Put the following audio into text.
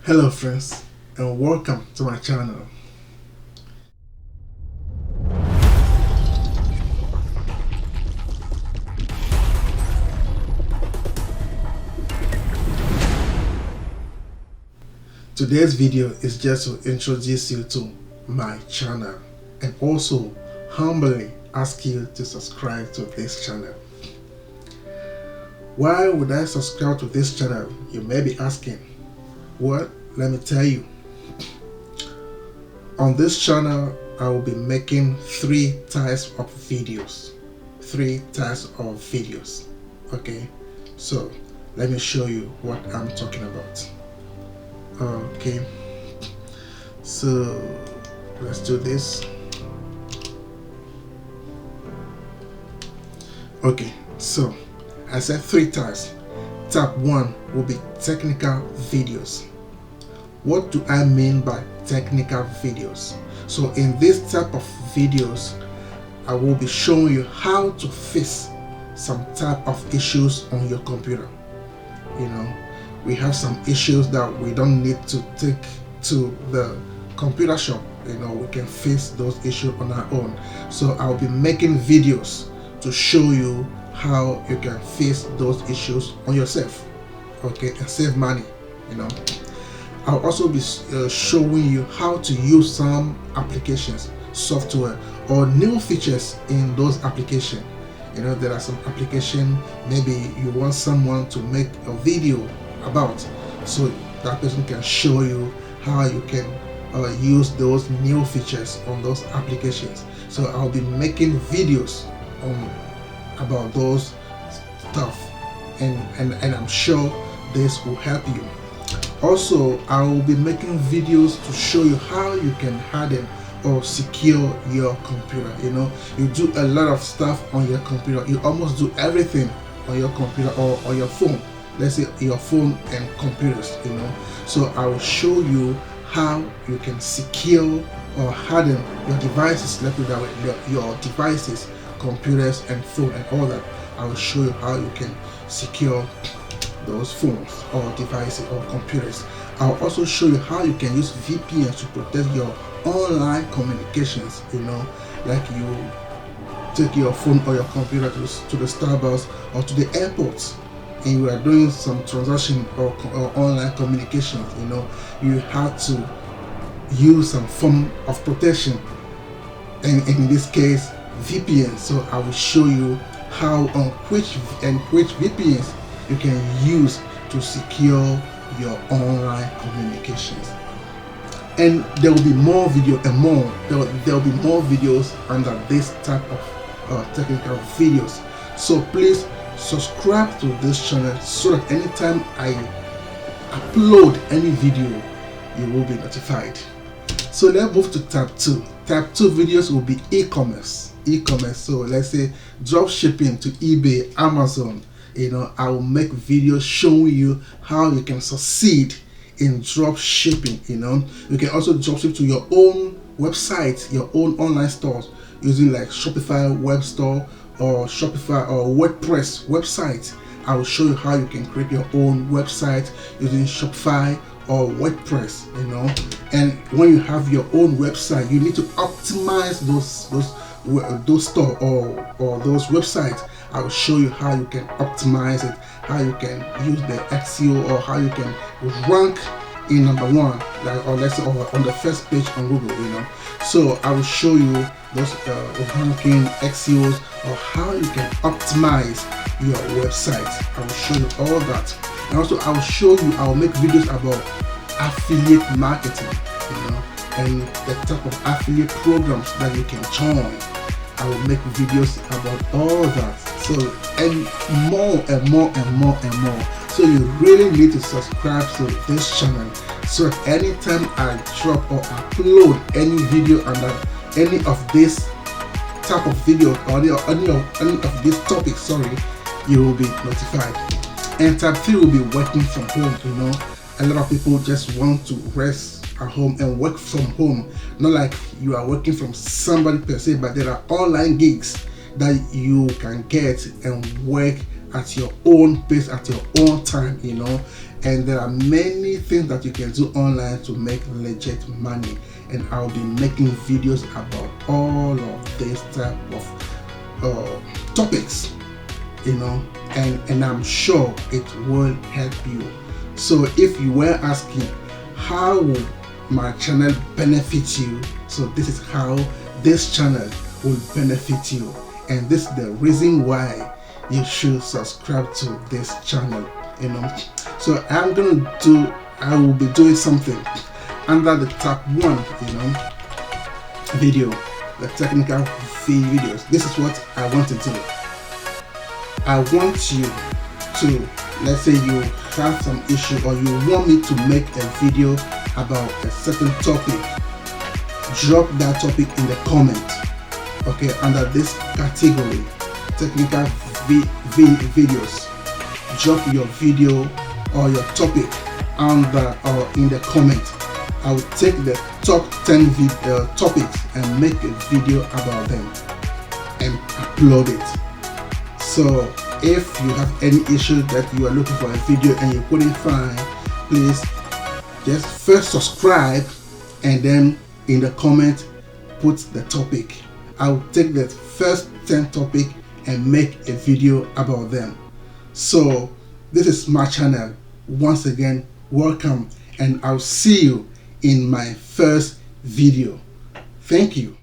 Hello friends, and welcome to my channel. Today's video is just to introduce you to my channel and also humbly ask you to subscribe to this channel. Why would I subscribe to this channel? You may be asking. Well, let me tell you. On this channel, I will be making three types of videos. Okay, so let me show you what I'm talking about. Okay, so let's do this. Okay, so I said three types. Type 1 will be technical videos. What do I mean by technical videos? So in this type of videos, I will be showing you how to fix some type of issues on your computer. You know, we have some issues that we don't need to take to the computer shop. You know, we can fix those issues on our own. So I'll be making videos to show you how you can fix those issues on yourself, okay, and save money. You know, I'll also be showing you how to use some applications, software, or new features in those applications. You know, there are some applications maybe you want someone to make a video about, so that person can show you how you can use those new features on those applications. So I'll be making videos about those stuff, and I'm sure this will help you. Also, I will be making videos to show you how you can harden or secure your computer. You know, you do a lot of stuff on your computer. You almost do everything on your computer or on your phone. Let's say your phone and computers, you know. So I will show you how you can secure or harden your devices, let me that way, your devices, computers and phone and all that. I will show you how you can secure those phones or devices or computers. I'll also show you how you can use VPNs to protect your online communications. You know, like you take your phone or your computer to the Starbucks or to the airport, and you are doing some transaction or online communications. You know, you have to use some form of protection, and in this case VPN. So I will show you how on which VPNs you can use to secure your online communications. And there will be more video and more. There will be more videos under this type of technical videos. So please subscribe to this channel so that anytime I upload any video, you will be notified. So let's move to type 2. Type 2 videos will be e-commerce. So let's say dropshipping to eBay, Amazon. You know, I will make videos showing you how you can succeed in drop shipping. You know, you can also drop ship to your own website, your own online stores using like Shopify web store or Shopify or WordPress website. I will show you how you can create your own website using Shopify or WordPress. You know, and when you have your own website, you need to optimize those store or those websites. I will show you how you can optimize it, how you can use the SEO, or how you can rank in number one, like, or let's say on the first page on Google. You know, so I will show you those ranking SEOs or how you can optimize your website. I will show you all that, and also I will show you. I will make videos about affiliate marketing, you know, and the type of affiliate programs that you can join. I will make videos about all that. So, and more and more and more and more. So you really need to subscribe to this channel so that anytime I drop or upload any video under any of this type of video or any of this topic, you will be notified. And type 3 will be working from home. You know, a lot of people just want to rest at home and work from home. Not like you are working from somebody per se, but there are online gigs that you can get and work at your own pace, at your own time, you know. and there are many things that you can do online to make legit money, and I'll be making videos about all of this type of topics, you know, and I'm sure it will help you. So if you were asking how will my channel benefit you, so this is how this channel will benefit you, and this is the reason why you should subscribe to this channel, you know. So I will be doing something under the top 1, you know, video, the technical videos. This is what I want to do. I want you to, let's say you have some issue or you want me to make a video about a certain topic, drop that topic in the comment, okay, under this category, technical videos. Drop your video or your topic under or in the comment. I will take the top 10 topics and make a video about them and upload it. So if you have any issue that you are looking for a video and you couldn't find, please just first subscribe and then in the comment put the topic. I will take the first 10 topic and make a video about them. So this is my channel. Once again, welcome, and I'll see you in my first video. Thank you.